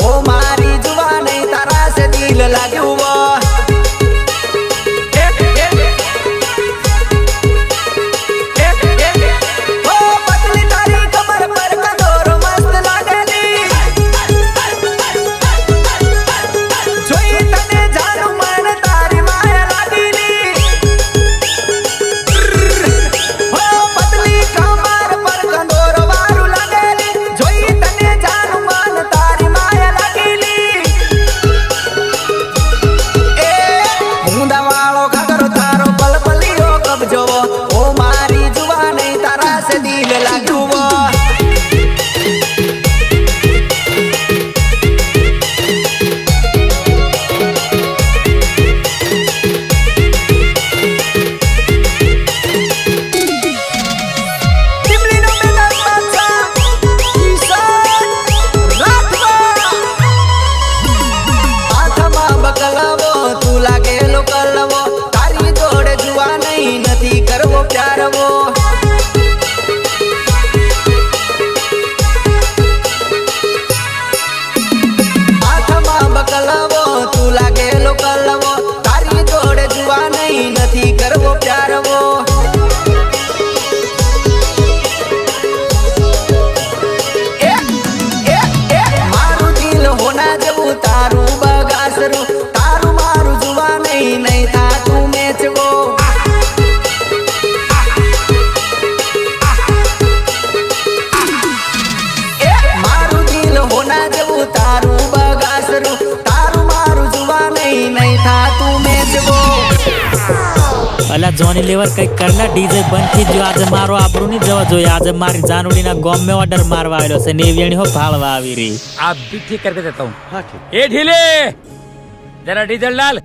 ओ मारी जुआ नहीं तारा से दिल लाग्यो वो दिल लाग्यो वो तू लागे लो कलवो तारी जोड़े जुआ नहीं नथी करवो प्यार वो बकलवो तू लागे लो कलवो तारी जोड़े जुआ नहीं नथी करवो प्यार वो मारू दिल होना जबू तारू बगासरू तारू मारू जुआ नहीं नहीं था तू मैच वो मारू दिल होना जबू तारू तारू मारू जुआ नहीं नहीं था तू मैच वो अला जोनी लेवर कई करला डीजे बंद थी जो आज मारो आबरू नहीं जवा जो आज मारी जानवड़ी ना गॉम में ऑर्डर मारवा आयो से नेवियणी हो भालवा आवी री आप भी ठीक करके देता हूँ। हाँ ठीक। ए ढीले जरा डीजल डाल।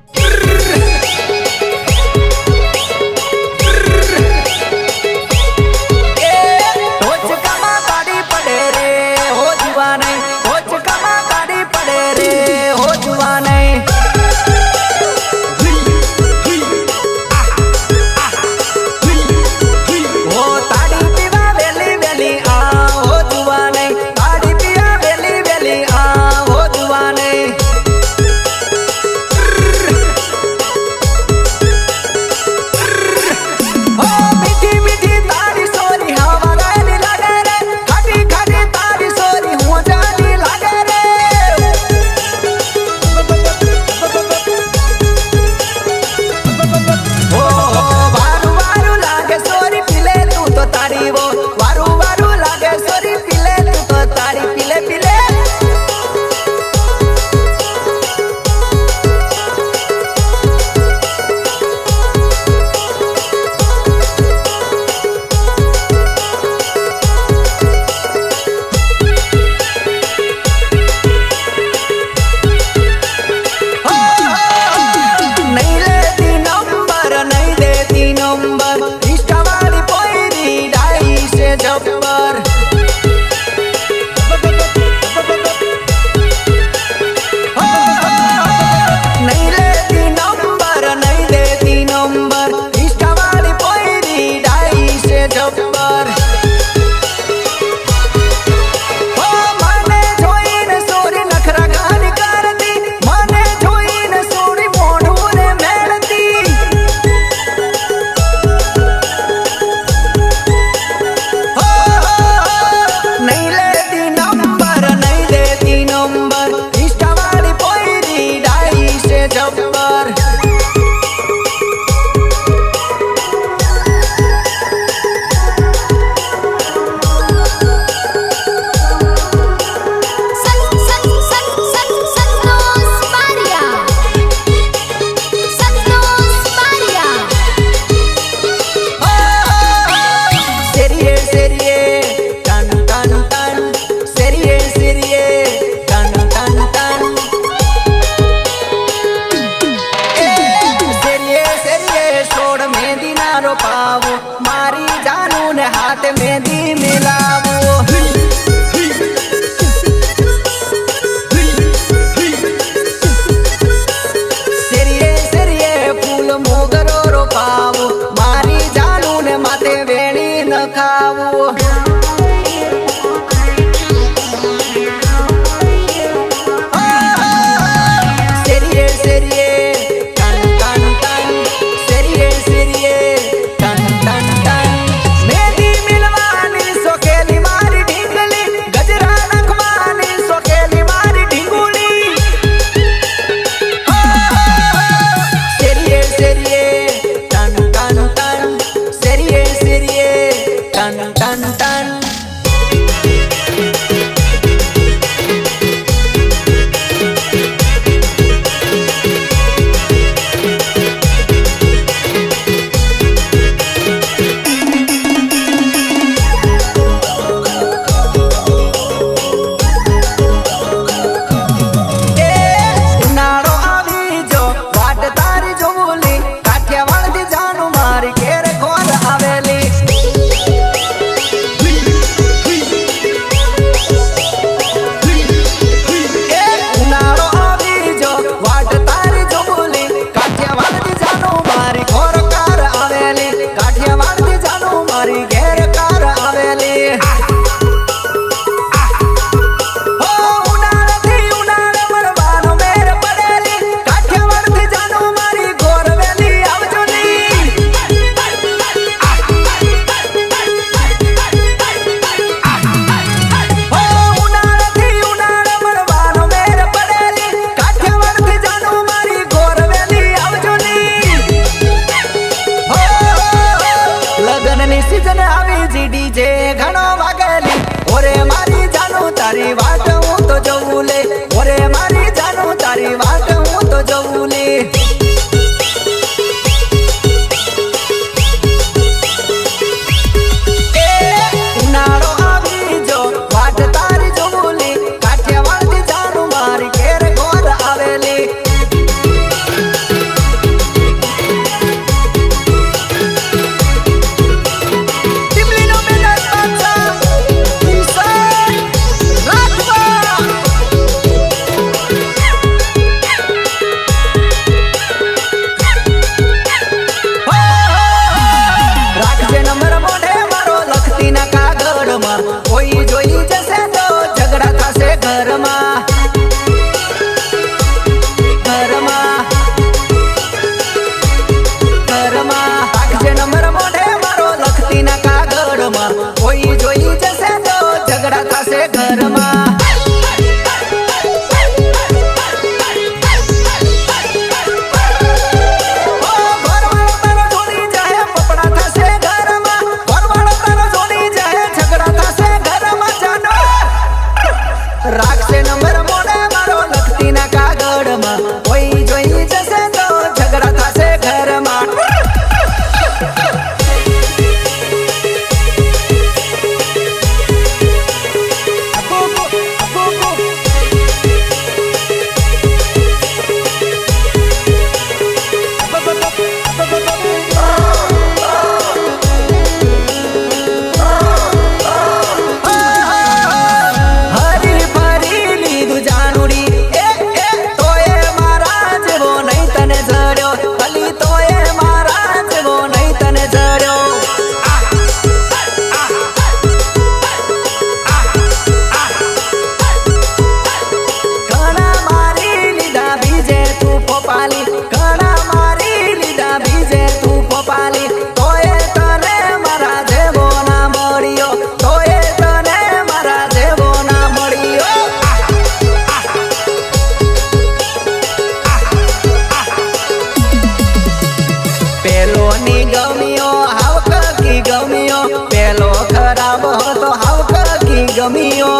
ગમીઓ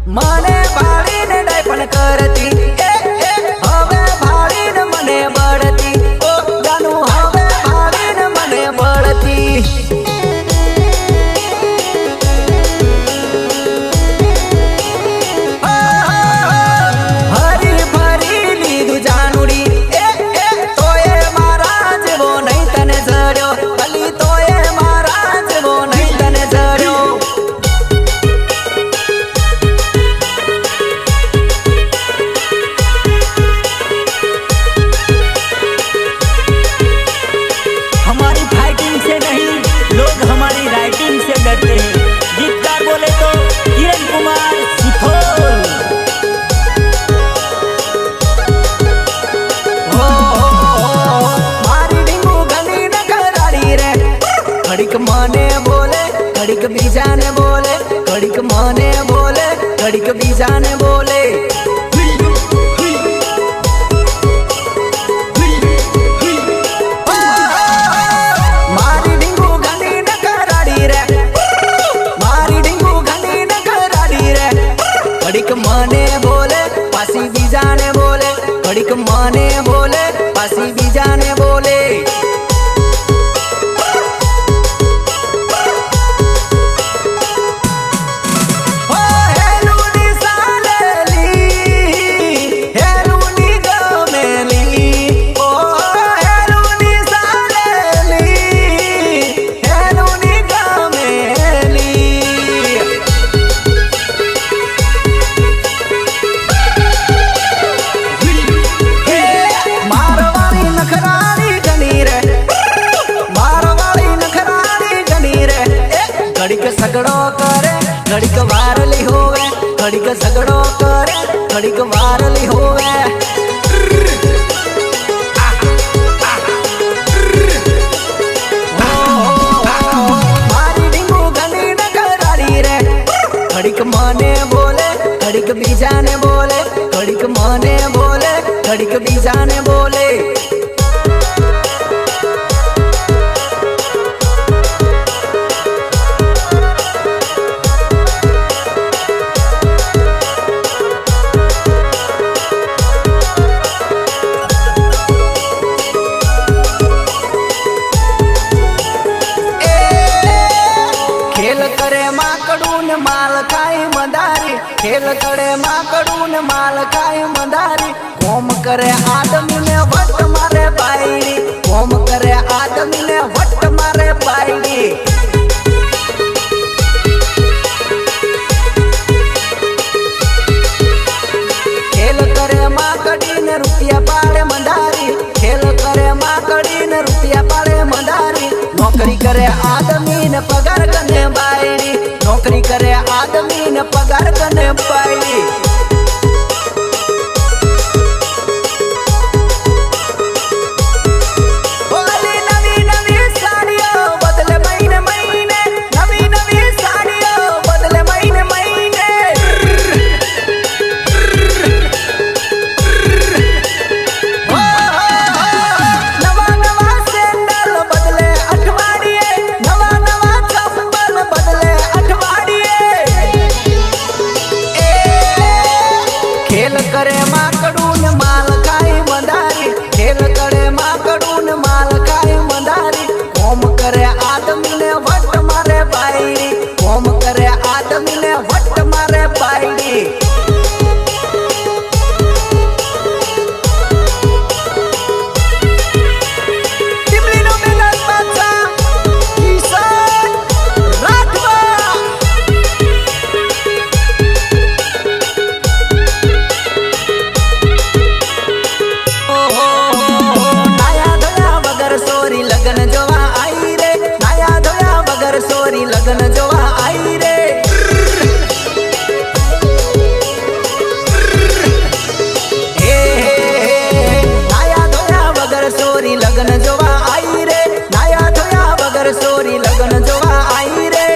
મને ભાળીને ડાયપણ કરતી હવે ભાળીને મને બળતી જાનું હવે ભાળીને મને બળતી હરી ફરી લીધું જાનુડી તોય મારા જેવો નહીં તને જડ્યો અલી તોય મારા જેવો નહીં તને જડ્યો हमारी फाइटिंग से नहीं लोग हमारी राइटिंग से डरते हैं गीतकार बोले तो किरण कुमार सिथोल मारी ડીંગુ ગલી ન કરાડી રે ઘડીક મને બોલે ઘડીક બીજાને બોલે ઘડીક મને બોલે ઘડીક બીજાને બોલે મારી ડીંગુ ગલી ન કરાડી રે મારી ડીંગુ ગલી ન કરાડી રે ઘડીક મને બોલે પાછી બીજાને બોલે ઘડીક મને બોલે પાછી બીજાને બોલે ઓ હેલુની સાલેલી હેલુની ગમેલી ઓ હેલુની સાલેલી હેલુની ગમેલી મારવાળી નખરાળી ગણી રે મારવાળી નખરાળી ગણી રે ઘડીક સગડો કરે ઘડીક વારલી હોવે ઘડીક સગડો કરે ઘડીક વારલી હોવે મારી ડીંગુ ગણી ન કરાડી રે ઘડીક મને બોલે ઘડીક બીજાને બોલે ઘડીક મને બોલે ઘડીક બીજાને બોલે ખેલ કરે માકડું ને માલ ખાય મદારી ખેલ કરે માકડું ને માલ ખાય મદારી કોમ કરે આદમી ને વટ મારે બાયડી કોમ કરે આદમી ને વટ મારે બાયડી ખેલ કરે માકડી ને રૂપિયા પાડે મદારી ખેલ કરે માકડી ને રૂપિયા પાડે મદારી નોકરી કરે આદમી ને પગાર કને બાયડી નોકરી કરે આદમી ને પગાર કને બાયડી ઓલી નવી નવી સાડીઓ બદલે મહિને મહિને નવી નવી સાડીઓ બદલે મહિને મહિને નવા નવા સેન્ડલ બદલે અઠવાડિયે નવા નવા ચંપલ બદલે અઠવાડિયે ખેલ કરે માકડું ને માલ ખાય મદારી ખેલ કરે માકડું ને માલ ખાય મદારી કોમ કરે આદમી ને વટ મારે બાયડી કોમ કરે આદમી ને વટ મારે બાયડી ટીમલીનો મેદાન બાદશાહ કિશન રાઠવા નાયા ધોયા વગર સોરી લગન જોવા આઈ રે નાયા ધોયા વગર સોરી લગન જોવા આઈ રે હે નાયા ધોયા વગર સોરી લગન જોવા આઈ રે નાયા ધોયા વગર સોરી લગન જોવા આઈ રે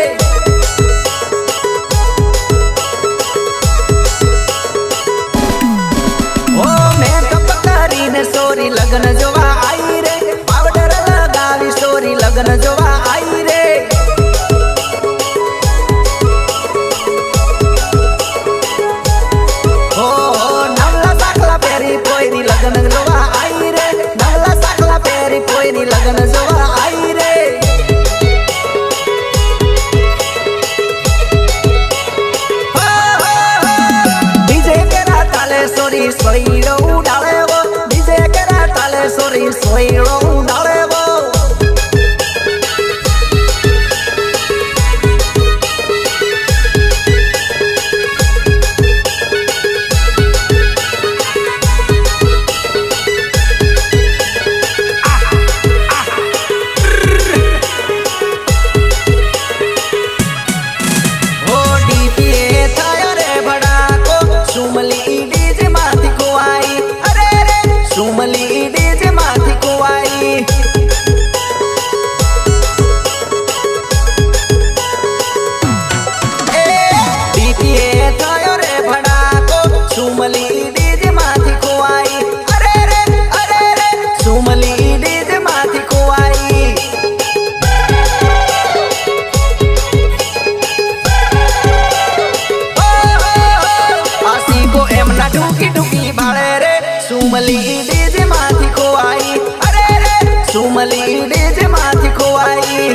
ઓ મેકઅપ કરીને સોરી લગન જોવા આઈ રે પાવડર લગાવી સોરી લગન જોવા આઈ રે સોઈડો ઉડાડે વો ડીજે કરે તાલે સોરી સોઈડો ઉડાડે વો સુમલી ડીજે માંથી ખોવાઈ અરે રે સુમલી ડીજે માંથી ખોવાઈ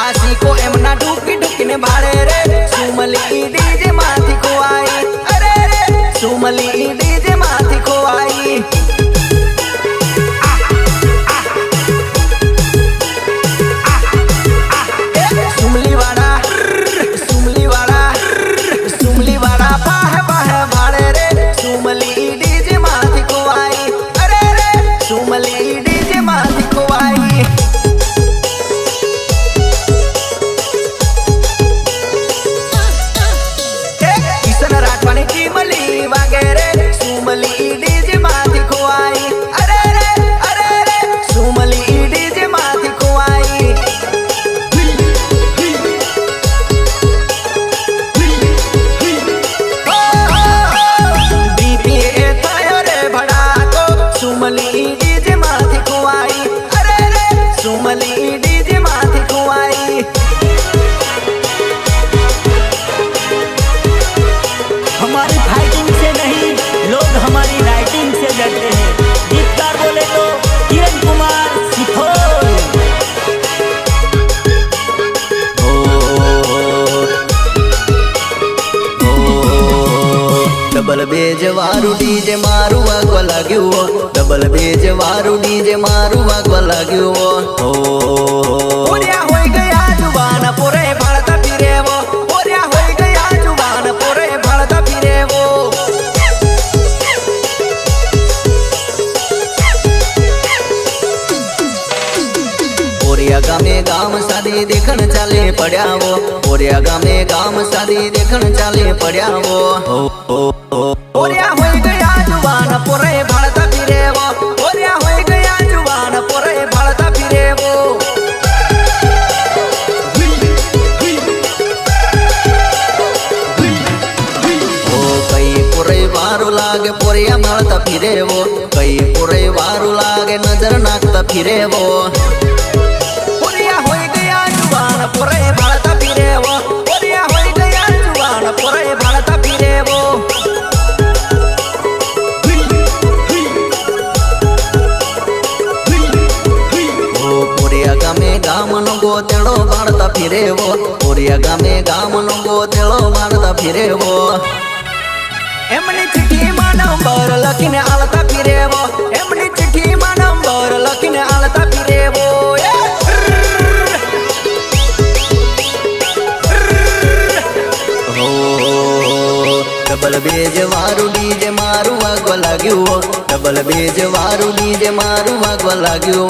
આશીકો એમના ઢૂકી ઢૂકીને ભાળે રે સુમલી ડીજે માંથી ખોવાઈ અરે રે સુમલી ડીજે માંથી ખોવાઈ हमारी फाइटिंग से नहीं लोग हमारी राइटिंग से डरते हैं। गीतकार बोले तो किरण कुमार सिथोर। डबल बेज वारू डीजे मारू वागवा लाग्यो डबल बेज वारू डीजे मारू वागवा लाग्यो ओरिया होई गया जुबान पोरे भाळता फिरे वो ओरिया होई गया जुबान पोरे भाळता फिरे वो ओरिया गामे गाम सादी देखण चाले पड्या वो ओरिया गामे गाम सादी देखण चाले पड्या वो ओरिया होई गया जुबान पोरे भाळता फिरे वो ओरिया होई गया जुबान पोरे भाळता फिरे वो ओ कई पोरे वारू लागे पोरिया भाळता फिरे वो कई पोरे वारू लागे नजर नाखता फिरे वो ओरिया होई गया जुबान पोरे भाळता फिरे वो ओरिया होई गया जुबान पोरे भाळता फिरे वो गामे गामनो गोतेड़ो मारता फिरे वो ओरिया गामे गामनो गोतेड़ो मारता फिरे वो एमनी चिट्ठी मा नंबर लखीने आलता फिरे वो एमनी चिट्ठी मा नंबर लखीने आलता फिरे वो डबल बेज वारू डीजे मारू वागवा लाग्यो डबल बेज वारू डीजे मारू वागवा लाग्यो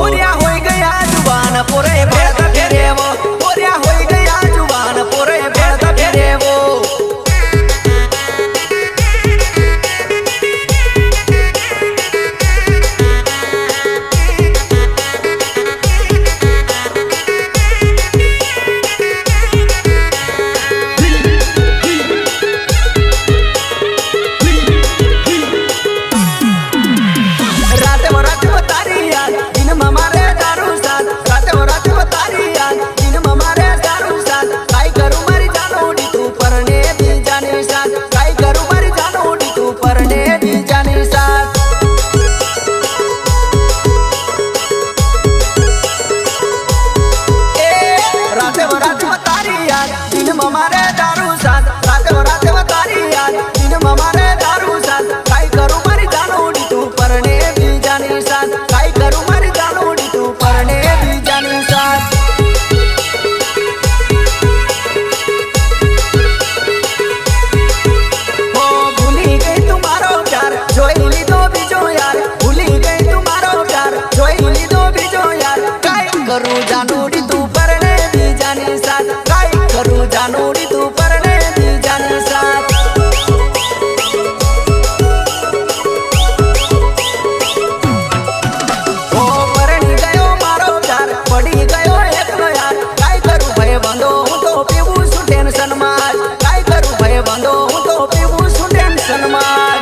ओरिया होई गया जुबान पोरे भाळता फिरे वो ओरिया होई गया जुबान पोरे भाळता फिरे वो रात तारी याद दिन मारे दारू साथ रात ગયો એકલો યાર કાઈ કરું ભાઈ બંધો હું તો પીવું છું ટેન્શન માં કાઈ કરું ભાઈ બંધો હું તો પીવું છું ટેન્શન માં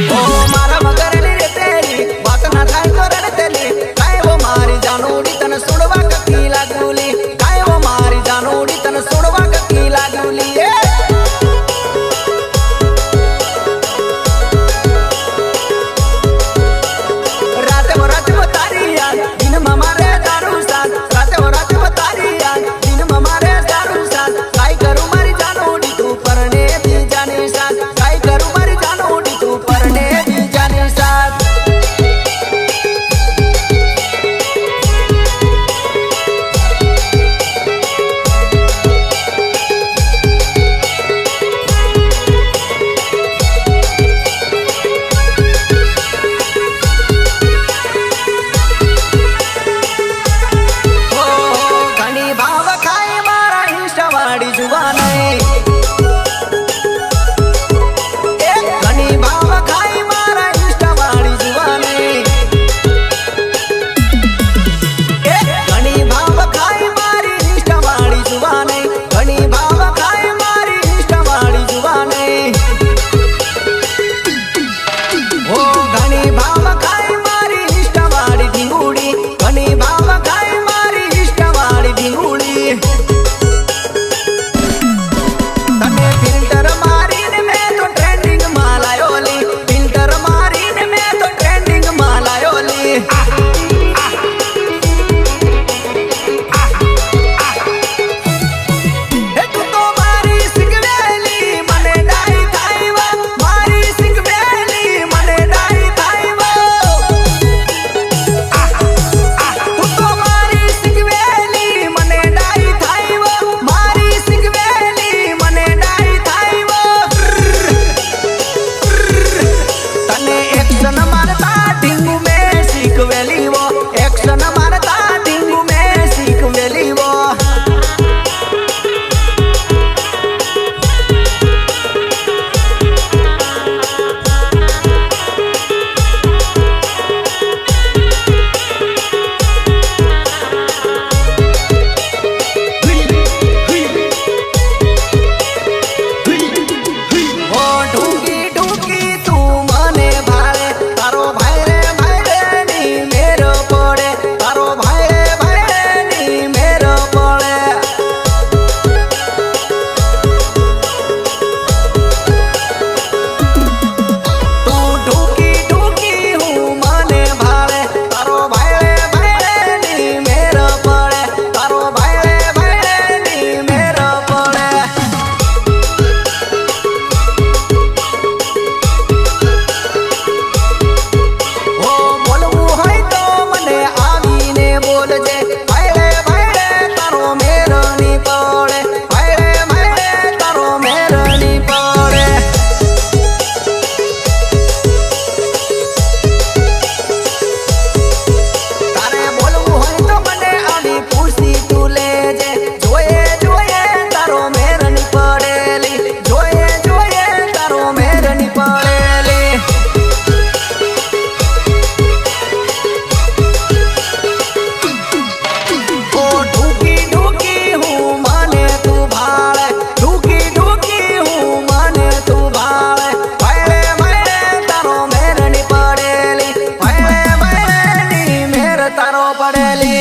ઓ મારા મગરની રે તેલી વાત ના થાય તો રડતેલી કાઈ ઓ મારી જાનોડી તને છોડવા કકી લાગુલી કાઈ ઓ મારી જાનોડી તને છોડવા કકી લાગુલી પડેલી